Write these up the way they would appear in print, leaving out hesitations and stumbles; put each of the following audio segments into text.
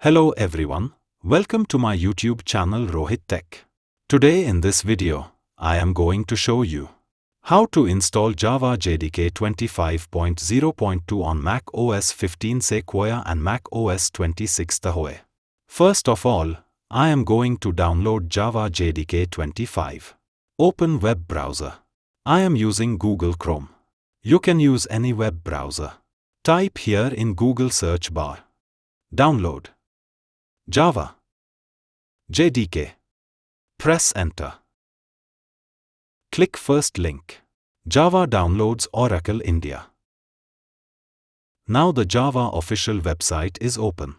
Hello everyone, welcome to my YouTube channel Rohit Tech. Today in this video, I am going to show you how to install Java JDK 25.0.2 on macOS 15 Sequoia and macOS 26 Tahoe. First of all, I am going to download Java JDK 25. Open web browser. I am using Google Chrome. You can use any web browser. Type here in Google search bar. Download Java JDK. Press enter. Click first link. Java downloads Oracle India. Now the Java official website is open.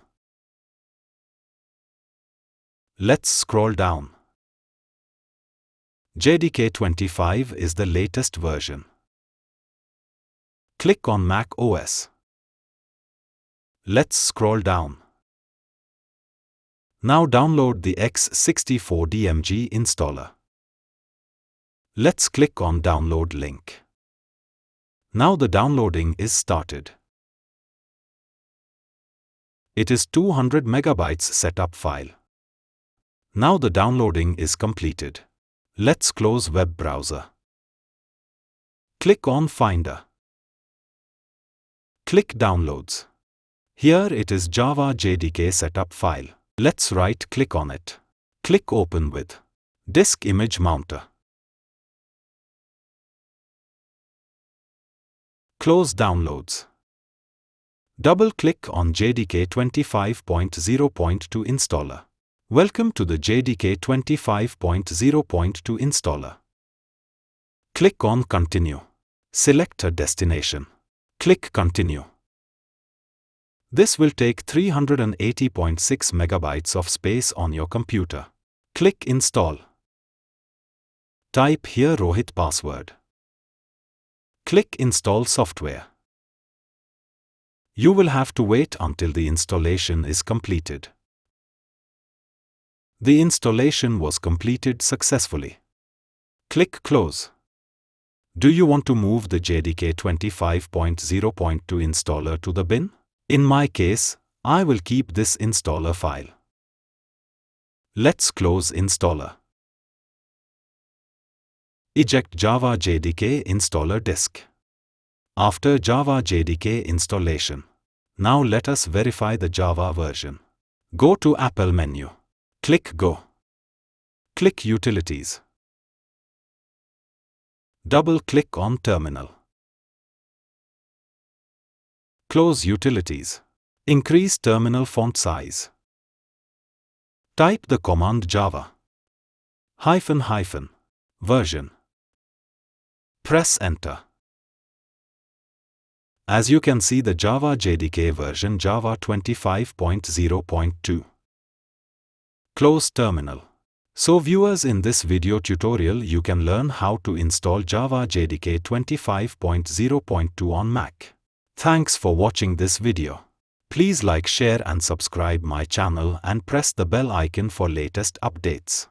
Let's scroll down. JDK 25 is the latest version. Click on Mac OS. Let's scroll down. Now download the x64DMG installer. Let's click on download link. Now the downloading is started. It is 200 megabytes setup file. Now the downloading is completed. Let's close web browser. Click on Finder. Click Downloads. Here it is Java JDK setup file. Let's right-click on it. Click Open with Disk Image Mounter. Close Downloads. Double-click on JDK 25.0.2 installer. Welcome to the JDK 25.0.2 installer. Click on Continue. Select a destination. Click Continue. This will take 380.6 megabytes of space on your computer. Click Install. Type here Rohit password. Click Install software. You will have to wait until the installation is completed. The installation was completed successfully. Click Close. Do you want to move the JDK 25.0.2 installer to the bin? In my case, I will keep this installer file. Let's close installer. Eject Java JDK installer disk. After Java JDK installation, now let us verify the Java version. Go to Apple menu. Click Go. Click Utilities. Double-click on Terminal. Close Utilities. Increase terminal font size. Type the command Java -- version. Press Enter. As you can see the Java JDK version Java 25.0.2. Close terminal. So viewers, in this video tutorial you can learn how to install Java JDK 25.0.2 on Mac. Thanks for watching this video. Please like, share and subscribe my channel and press the bell icon for latest updates.